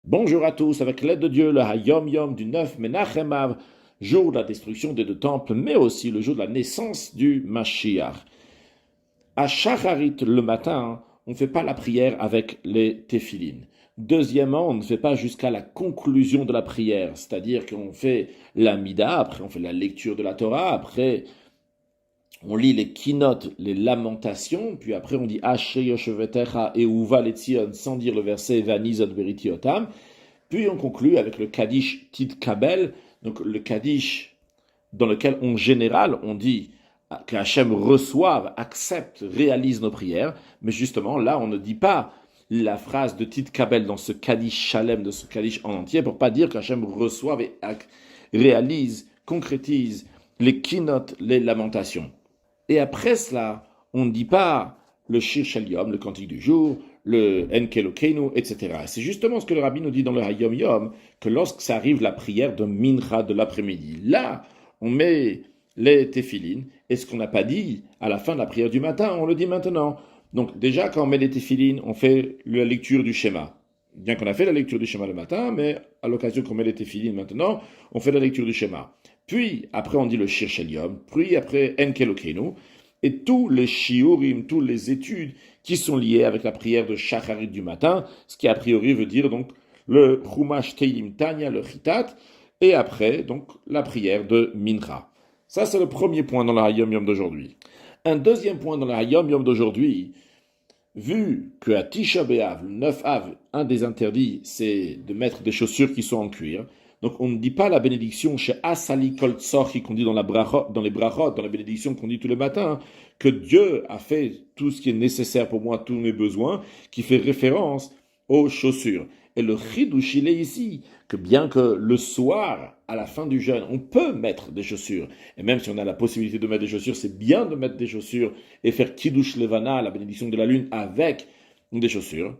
Bonjour à tous, avec l'aide de Dieu, le Hayom Yom du 9 Menachem Av, jour de la destruction des deux temples, mais aussi le jour de la naissance du Mashiach. À Shacharit, le matin, on ne fait pas la prière avec les téphilines. Deuxièmement, on ne fait pas jusqu'à la conclusion de la prière, c'est-à-dire qu'on fait la Mida, après on fait la lecture de la Torah, après on lit les keynotes, les lamentations, puis après on dit Asher Yoshevetecha et Uva Letzion sans dire le verset Vanizot Beritiotam. Puis on conclut avec le Kaddish Tidkabel, donc le Kaddish dans lequel en général on dit que Hachem reçoive, accepte, réalise nos prières, mais justement là on ne dit pas la phrase de Tidkabel dans ce Kaddish Shalem, de ce Kaddish en entier, pour pas dire qu'Hachem reçoive et réalise, concrétise les keynotes, les lamentations. Et après cela, on ne dit pas le Shir Shel Yom, le cantique du jour, le Enkelokeinu, etc. C'est justement ce que le rabbi nous dit dans le Hayom Yom, que lorsque ça arrive la prière de Mincha de l'après-midi, là, on met les téphilines, et ce qu'on n'a pas dit à la fin de la prière du matin, on le dit maintenant. Donc déjà, quand on met les téphilines, on fait la lecture du schéma. Bien qu'on a fait la lecture du schéma le matin, mais à l'occasion qu'on met les téphilines maintenant, on fait la lecture du schéma. Puis, après, on dit le Shir Shel Yom, puis après Enkelokeinu, et tous les shiurim, toutes les études qui sont liées avec la prière de Shacharit du matin, ce qui a priori veut dire donc le Chumash Teilim Tanya, le Chitat, et après donc la prière de Mincha. Ça c'est le premier point dans la Hayom Yom d'aujourd'hui. Un deuxième point dans la Hayom Yom d'aujourd'hui, vu qu'à Tisha B'Av, le 9 Av, un des interdits c'est de mettre des chaussures qui sont en cuir. Donc on ne dit pas la bénédiction chez Asali Kol Tzorchi qu'on dit dans les brachot, dans la bénédiction qu'on dit tous les matins, que Dieu a fait tout ce qui est nécessaire pour moi, tous mes besoins, qui fait référence aux chaussures. Et le chidouch, il est ici, que bien que le soir, à la fin du jeûne, on peut mettre des chaussures, et même si on a la possibilité de mettre des chaussures, c'est bien de mettre des chaussures et faire kiddush levana, la bénédiction de la lune, avec des chaussures.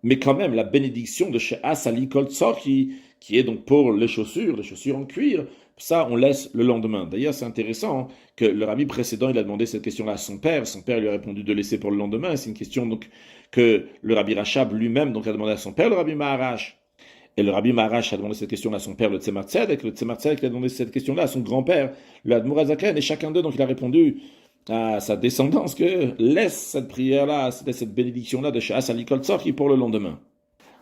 Mais quand même, la bénédiction de chez Asali Kol Tzorchi, qui est donc pour les chaussures en cuir, ça, on laisse le lendemain. D'ailleurs, c'est intéressant que le rabbi précédent, il a demandé cette question-là à son père. Son père lui a répondu de laisser pour le lendemain. C'est une question donc que le rabbi Rachab lui-même donc a demandé à son père, le rabbi Maharash. Et le rabbi Maharash a demandé cette question-là à son père, le Tzemar Tzedek. Le Tzemar Tzedek a demandé cette question-là à son grand-père, le Admor HaZaken. Et chacun d'eux, donc, il a répondu à sa descendance que laisse cette prière-là, cette bénédiction-là de Sha'as Alikol Tzorchi pour le lendemain.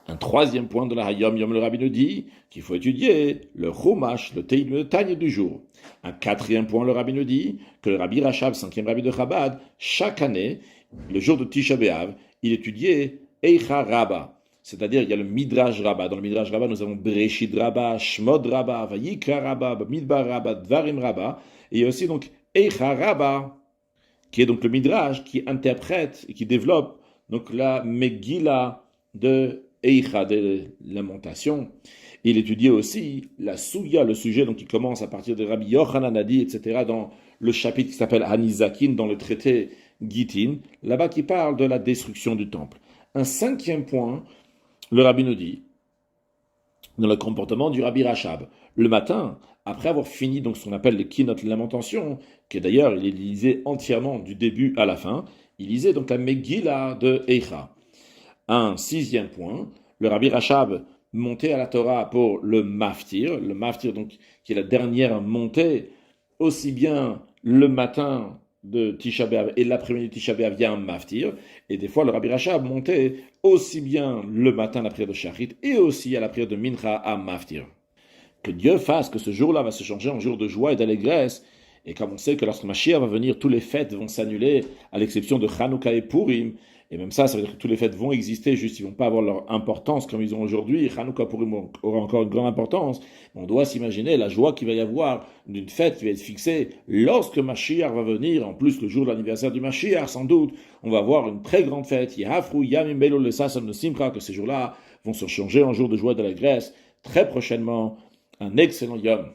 Un troisième point de la Hayom Yom, le rabbi nous dit qu'il faut étudier le Chumash, le Tanya du jour. Un quatrième point, le rabbi nous dit que le rabbi Rachab, cinquième rabbi de Chabad, chaque année, le jour de Tisha B'Av, il étudiait Eicha Rabba. C'est-à-dire, il y a le Midrash Rabba. Dans le Midrash Rabba, nous avons Bereshit Rabba, Shmod Rabba, Vayikra Rabba, Midbar Rabba, Dvarim Rabba. Et il y a aussi donc Eicha Rabba, qui est donc le Midrash qui interprète et qui développe donc la Megillah de Eicha, des lamentations. Il étudiait aussi la Souya, le sujet donc qui commence à partir de Rabbi Yochanan Hadi, etc., dans le chapitre qui s'appelle Hanizakin, dans le traité Gittin, là-bas qui parle de la destruction du temple. Un cinquième point, le rabbi nous dit, dans le comportement du rabbi Rachab. Le matin, après avoir fini donc ce qu'on appelle les kinot lamentation, qui d'ailleurs il lisait entièrement du début à la fin, il lisait donc la Megillah de Eicha. Un sixième point, le rabbi Rachab montait à la Torah pour le maftir donc qui est la dernière montée, aussi bien le matin de Tisha B'Av et l'après-midi de Tisha B'Av, il y a un maftir, et des fois le rabbi Rachab montait aussi bien le matin à la prière de Shachrit et aussi à la prière de Mincha à maftir. Que Dieu fasse que ce jour-là va se changer en jour de joie et d'allégresse, et comme on sait que lorsque Mashiach va venir, toutes les fêtes vont s'annuler, à l'exception de Chanukah et Purim, et même ça veut dire que toutes les fêtes vont exister, juste ils vont pas avoir leur importance comme ils ont aujourd'hui. Chanukah Purim aura encore une grande importance. On doit s'imaginer la joie qu'il va y avoir d'une fête qui va être fixée lorsque Mashiach va venir. En plus, le jour de l'anniversaire du Mashiach, sans doute, on va avoir une très grande fête. Yahafru Yamim Belo le Sasan Simcha, que ces jours-là vont se changer en jour de joie et d'allégresse. Très prochainement, un excellent Yom.